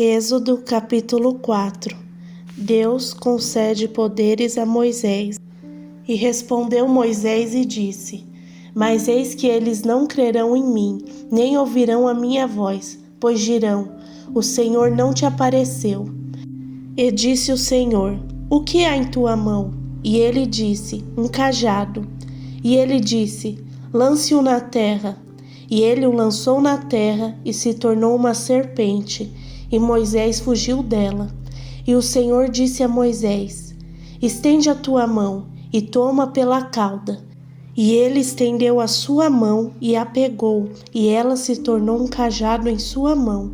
Êxodo capítulo 4. Deus concede poderes a Moisés. E respondeu Moisés e disse: Mas eis que eles não crerão em mim, nem ouvirão a minha voz, pois dirão: O Senhor não te apareceu. E disse o Senhor: O que há em tua mão? E ele disse: Um cajado. E ele disse: Lance-o na terra. E ele o lançou na terra e se tornou uma serpente. E Moisés fugiu dela. E o Senhor disse a Moisés: Estende a tua mão e toma pela cauda. E ele estendeu a sua mão e a pegou, e ela se tornou um cajado em sua mão,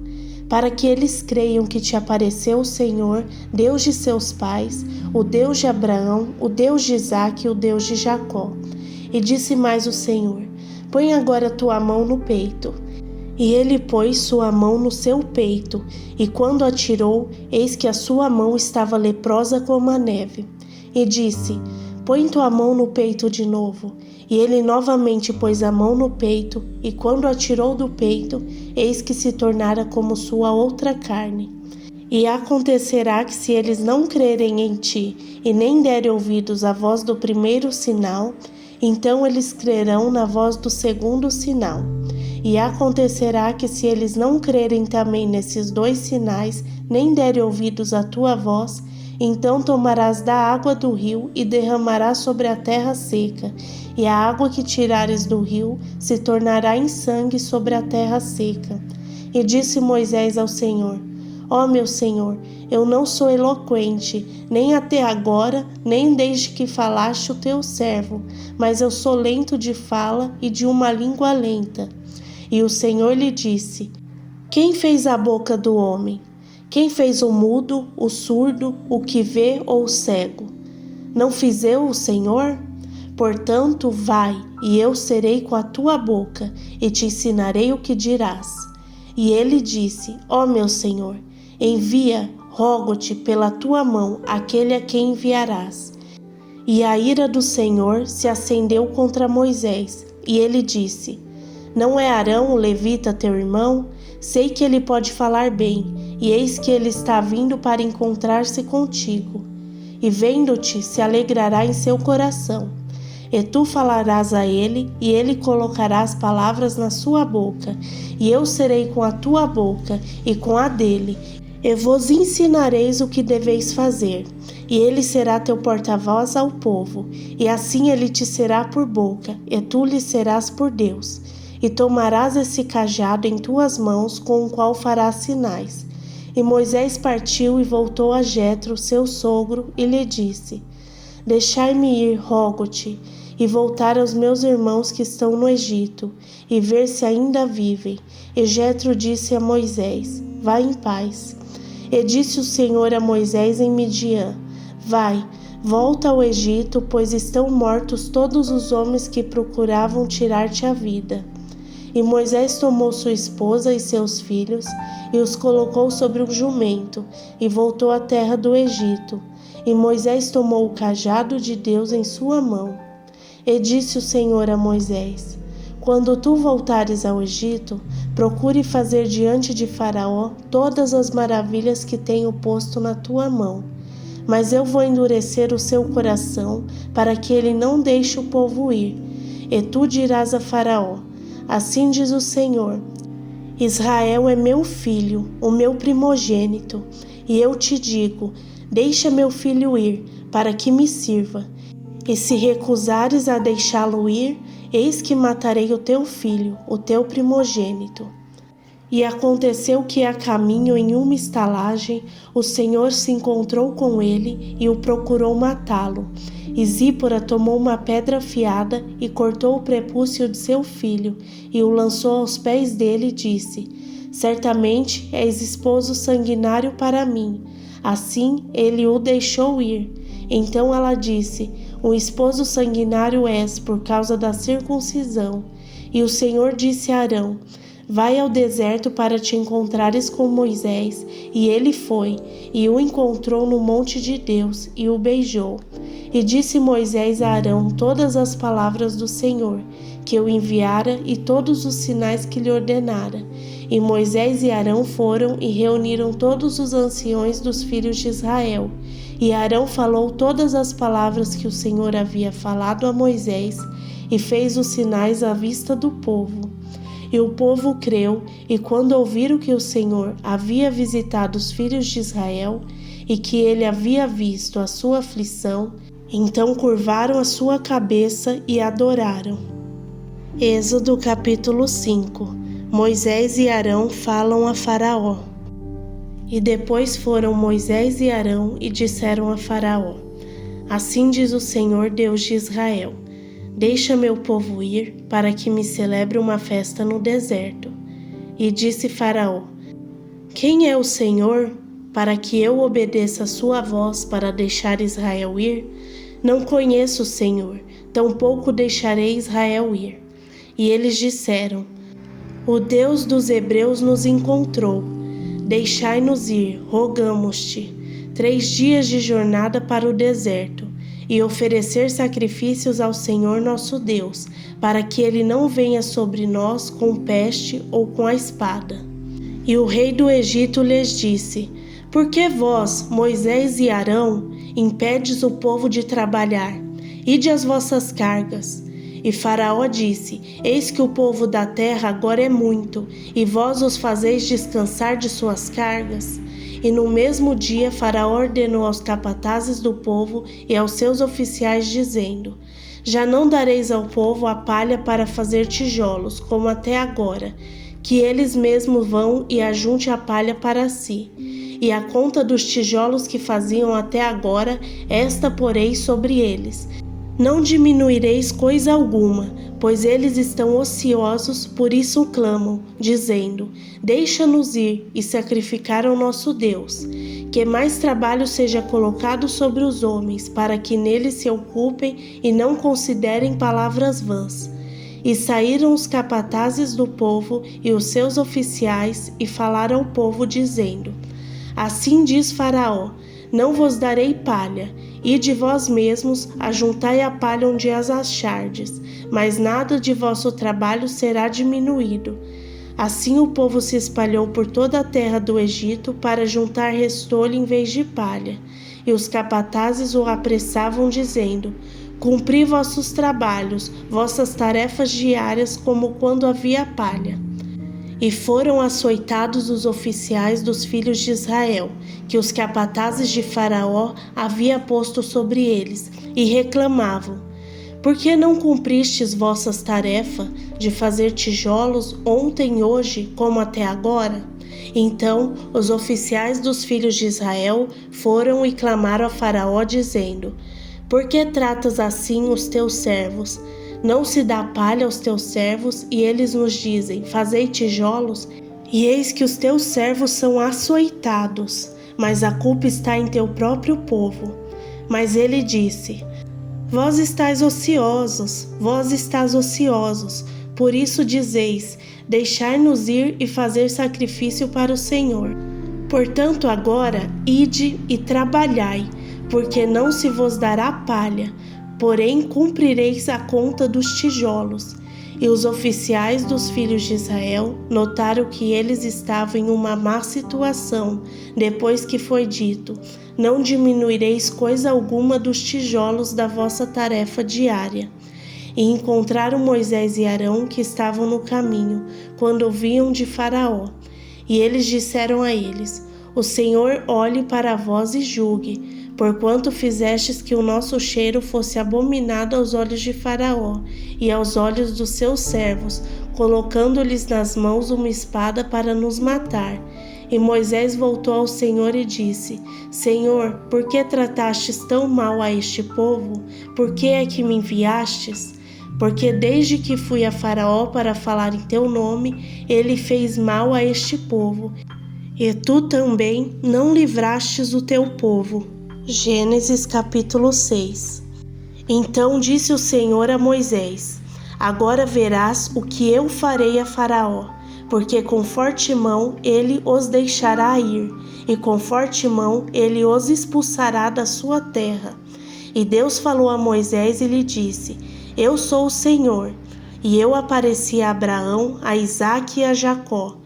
para que eles creiam que te apareceu o Senhor, Deus de seus pais, o Deus de Abraão, o Deus de Isaque e o Deus de Jacó. E disse mais o Senhor: Põe agora tua mão no peito. E ele pôs sua mão no seu peito, e quando a tirou, eis que a sua mão estava leprosa como a neve. E disse: Põe tua mão no peito de novo. E ele novamente pôs a mão no peito, e quando a tirou do peito, eis que se tornara como sua outra carne. E acontecerá que se eles não crerem em ti, e nem derem ouvidos à voz do primeiro sinal, então eles crerão na voz do segundo sinal. E acontecerá que se eles não crerem também nesses dois sinais, nem derem ouvidos à tua voz, então tomarás da água do rio e derramarás sobre a terra seca, e a água que tirares do rio se tornará em sangue sobre a terra seca. E disse Moisés ao Senhor: Ó meu Senhor, eu não sou eloquente, nem até agora, nem desde que falaste o teu servo, mas eu sou lento de fala e de uma língua lenta. E o Senhor lhe disse: Quem fez a boca do homem? Quem fez o mudo, o surdo, o que vê ou o cego? Não fiz eu o Senhor? Portanto, vai, e eu serei com a tua boca, e te ensinarei o que dirás. E ele disse: Ó meu Senhor, envia, rogo-te pela tua mão aquele a quem enviarás. E a ira do Senhor se acendeu contra Moisés, e ele disse: Não é Arão o levita teu irmão? Sei que ele pode falar bem, e eis que ele está vindo para encontrar-se contigo. E vendo-te, se alegrará em seu coração. E tu falarás a ele, e ele colocará as palavras na sua boca, e eu serei com a tua boca e com a dele, e vos ensinareis o que deveis fazer. E ele será teu porta-voz ao povo, e assim ele te será por boca, e tu lhe serás por Deus. E tomarás esse cajado em tuas mãos, com o qual farás sinais. E Moisés partiu e voltou a Jetro, seu sogro, e lhe disse: Deixai-me ir, rogo-te, e voltar aos meus irmãos que estão no Egito, e ver se ainda vivem. E Jetro disse a Moisés: Vai em paz. E disse o Senhor a Moisés em Midian: Vai, volta ao Egito, pois estão mortos todos os homens que procuravam tirar-te a vida. E Moisés tomou sua esposa e seus filhos, e os colocou sobre um jumento, e voltou à terra do Egito. E Moisés tomou o cajado de Deus em sua mão. E disse o Senhor a Moisés: Quando tu voltares ao Egito, procure fazer diante de Faraó todas as maravilhas que tenho posto na tua mão. Mas eu vou endurecer o seu coração, para que ele não deixe o povo ir. E tu dirás a Faraó: Assim diz o Senhor: Israel é meu filho, o meu primogênito. E eu te digo: Deixa meu filho ir, para que me sirva. E se recusares a deixá-lo ir, eis que matarei o teu filho, o teu primogênito. E aconteceu que a caminho em uma estalagem, o Senhor se encontrou com ele e o procurou matá-lo. E Zípora tomou uma pedra afiada e cortou o prepúcio de seu filho, e o lançou aos pés dele e disse: Certamente és esposo sanguinário para mim. Assim ele o deixou ir. Então ela disse: Um esposo sanguinário és por causa da circuncisão. E o Senhor disse a Arão: vai ao deserto para te encontrares com Moisés. E ele foi, e o encontrou no monte de Deus, e o beijou. E disse Moisés a Arão todas as palavras do Senhor, que o enviara, e todos os sinais que lhe ordenara. E Moisés e Arão foram e reuniram todos os anciões dos filhos de Israel. E Arão falou todas as palavras que o Senhor havia falado a Moisés, e fez os sinais à vista do povo. E o povo creu, e quando ouviram que o Senhor havia visitado os filhos de Israel, e que ele havia visto a sua aflição, então curvaram a sua cabeça e adoraram. Êxodo capítulo 5. Moisés e Arão falam a Faraó. E depois foram Moisés e Arão e disseram a Faraó: Assim diz o Senhor Deus de Israel: Deixa meu povo ir, para que me celebre uma festa no deserto. E disse Faraó: Quem é o Senhor, para que eu obedeça a sua voz para deixar Israel ir? Não conheço o Senhor, tampouco deixarei Israel ir. E eles disseram: O Deus dos hebreus nos encontrou. Deixai-nos ir, rogamo-te, 3 dias de jornada para o deserto, e oferecer sacrifícios ao Senhor nosso Deus, para que ele não venha sobre nós com peste ou com a espada. E o rei do Egito lhes disse: Por que vós, Moisés e Arão, impedes o povo de trabalhar? Ide as vossas cargas. E Faraó disse: Eis que o povo da terra agora é muito, e vós os fazeis descansar de suas cargas? E no mesmo dia Faraó ordenou aos capatazes do povo e aos seus oficiais, dizendo: Já não dareis ao povo a palha para fazer tijolos, como até agora, que eles mesmos vão e ajunte a palha para si. E a conta dos tijolos que faziam até agora, esta porei sobre eles. Não diminuireis coisa alguma, pois eles estão ociosos, por isso clamam, dizendo: Deixa-nos ir e sacrificar ao nosso Deus. Que mais trabalho seja colocado sobre os homens, para que neles se ocupem e não considerem palavras vãs. E saíram os capatazes do povo e os seus oficiais e falaram ao povo, dizendo: Assim diz Faraó: Não vos darei palha. Ide vós mesmos, ajuntai a palha onde as achardes, mas nada de vosso trabalho será diminuído. Assim o povo se espalhou por toda a terra do Egito para juntar restolho em vez de palha. E os capatazes o apressavam, dizendo: Cumpri vossos trabalhos, vossas tarefas diárias, como quando havia palha. E foram açoitados os oficiais dos filhos de Israel, que os capatazes de Faraó havia posto sobre eles, e reclamavam: Por que não cumpristes vossas tarefas de fazer tijolos ontem e hoje, como até agora? Então os oficiais dos filhos de Israel foram e clamaram a Faraó, dizendo: Por que tratas assim os teus servos? Não se dá palha aos teus servos, e eles nos dizem: Fazei tijolos, e eis que os teus servos são açoitados, mas a culpa está em teu próprio povo. Mas ele disse: Vós estáis ociosos, por isso dizeis: Deixai-nos ir e fazer sacrifício para o Senhor. Portanto agora, ide e trabalhai, porque não se vos dará palha, porém cumprireis a conta dos tijolos. E os oficiais dos filhos de Israel notaram que eles estavam em uma má situação, depois que foi dito: Não diminuireis coisa alguma dos tijolos da vossa tarefa diária. E encontraram Moisés e Arão, que estavam no caminho, quando vinham de Faraó. E eles disseram a eles: O Senhor olhe para vós e julgue, porquanto fizestes que o nosso cheiro fosse abominado aos olhos de Faraó e aos olhos dos seus servos, colocando-lhes nas mãos uma espada para nos matar. E Moisés voltou ao Senhor e disse: Senhor, por que tratastes tão mal a este povo? Por que é que me enviastes? Porque desde que fui a Faraó para falar em teu nome, ele fez mal a este povo, e tu também não livrastes o teu povo. Gênesis capítulo 6. Então disse o Senhor a Moisés: Agora verás o que eu farei a Faraó. porque com forte mão ele os deixará ir, e com forte mão ele os expulsará da sua terra. E Deus falou a Moisés e lhe disse: Eu sou o Senhor, e eu apareci a Abraão, a Isaque e a Jacó,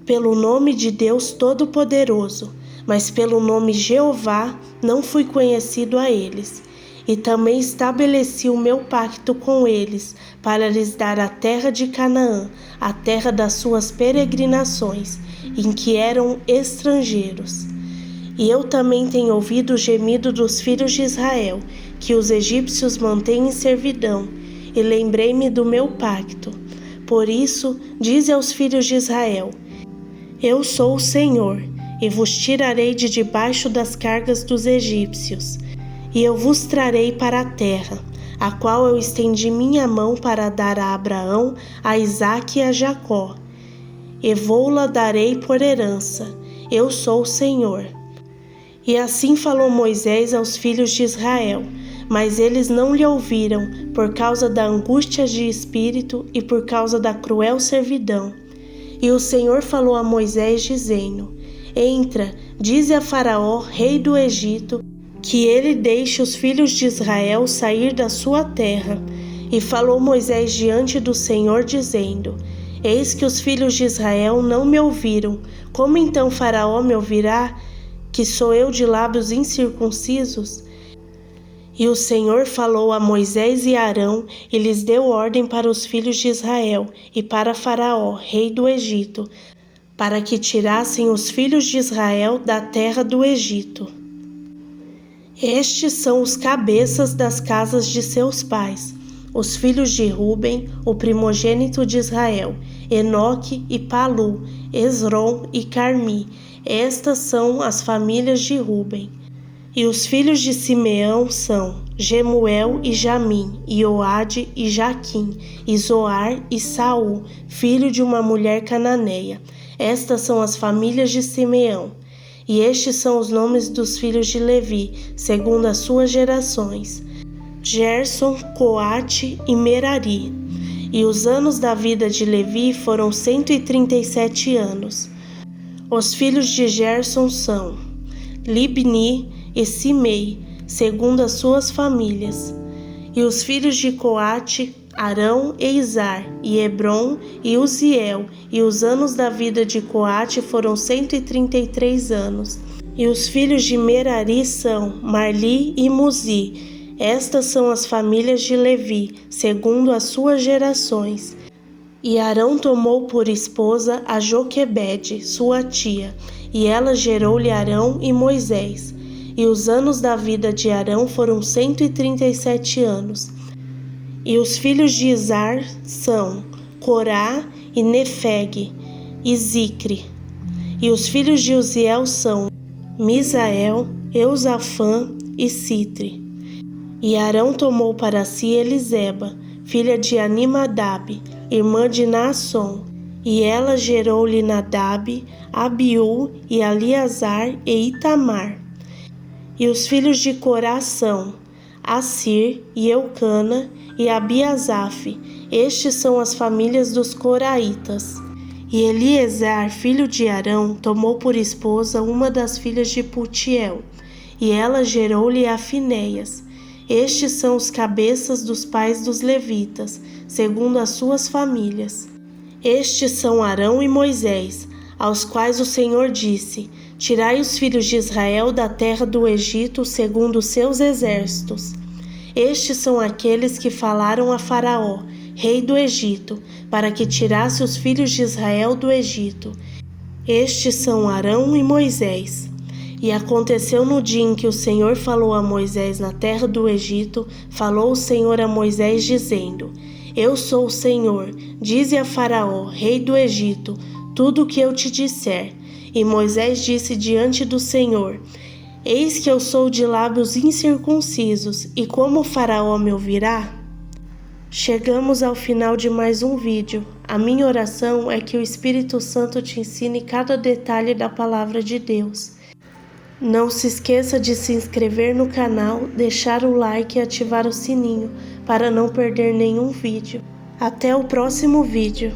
pelo nome de Deus Todo-Poderoso, mas pelo nome Jeová não fui conhecido a eles. E também estabeleci o meu pacto com eles, para lhes dar a terra de Canaã, a terra das suas peregrinações, em que eram estrangeiros. E eu também tenho ouvido o gemido dos filhos de Israel, que os egípcios mantêm em servidão, e lembrei-me do meu pacto. Por isso, dize aos filhos de Israel: Eu sou o Senhor, e vos tirarei de debaixo das cargas dos egípcios, e eu vos trarei para a terra, a qual eu estendi minha mão para dar a Abraão, a Isaque e a Jacó, e vou-la darei por herança. Eu sou o Senhor. E assim falou Moisés aos filhos de Israel, mas eles não lhe ouviram, por causa da angústia de espírito e por causa da cruel servidão. E o Senhor falou a Moisés, dizendo: Entra, dize a Faraó, rei do Egito, que ele deixe os filhos de Israel sair da sua terra. E falou Moisés diante do Senhor, dizendo: Eis que os filhos de Israel não me ouviram. Como então Faraó me ouvirá, que sou eu de lábios incircuncisos? E o Senhor falou a Moisés e Arão, e lhes deu ordem para os filhos de Israel e para Faraó, rei do Egito, para que tirassem os filhos de Israel da terra do Egito. Estes são os cabeças das casas de seus pais, os filhos de Ruben, o primogênito de Israel, Enoque e Palu, Esrom e Carmi. Estas são as famílias de Ruben. E os filhos de Simeão são Jemuel e Jamim, e Oade e Jaquim, e Zoar e Saul, filho de uma mulher cananeia. Estas são as famílias de Simeão. E estes são os nomes dos filhos de Levi, segundo as suas gerações: Gerson, Coate e Merari. E os anos da vida de Levi foram 137 anos. Os filhos de Gerson são Libni e Simei, segundo as suas famílias. E os filhos de Coate, Arão e Izar, e Hebron e Uziel. E os anos da vida de Coate foram 133 anos. E os filhos de Merari são Marli e Muzi. Estas são as famílias de Levi, segundo as suas gerações. E Arão tomou por esposa a Joquebede, sua tia, e ela gerou-lhe Arão e Moisés. E os anos da vida de Arão foram 137 anos. E os filhos de Izar são Corá e Nefeg e Zicre. E os filhos de Uziel são Misael, Eusafã e Citre. E Arão tomou para si Eliseba, filha de Animadab, irmã de Naasson, e ela gerou-lhe Nadab, Abiú e Eleazar e Itamar. E os filhos de Corá são Assir e Eucana e Abiasaf. Estes são as famílias dos coraitas. E Eliezer, filho de Arão, tomou por esposa uma das filhas de Putiel, e ela gerou-lhe a Finéias. Estes são os cabeças dos pais dos levitas, segundo as suas famílias. Estes são Arão e Moisés, aos quais o Senhor disse: Tirai os filhos de Israel da terra do Egito segundo os seus exércitos. Estes são aqueles que falaram a Faraó, rei do Egito, para que tirasse os filhos de Israel do Egito. Estes são Arão e Moisés. E aconteceu no dia em que o Senhor falou a Moisés na terra do Egito, falou o Senhor a Moisés, dizendo: Eu sou o Senhor, dize a Faraó, rei do Egito, tudo o que eu te disser. E Moisés disse diante do Senhor: Eis que eu sou de lábios incircuncisos, e como o Faraó me ouvirá? Chegamos ao final de mais um vídeo. A minha oração é que o Espírito Santo te ensine cada detalhe da palavra de Deus. Não se esqueça de se inscrever no canal, deixar o like e ativar o sininho para não perder nenhum vídeo. Até o próximo vídeo.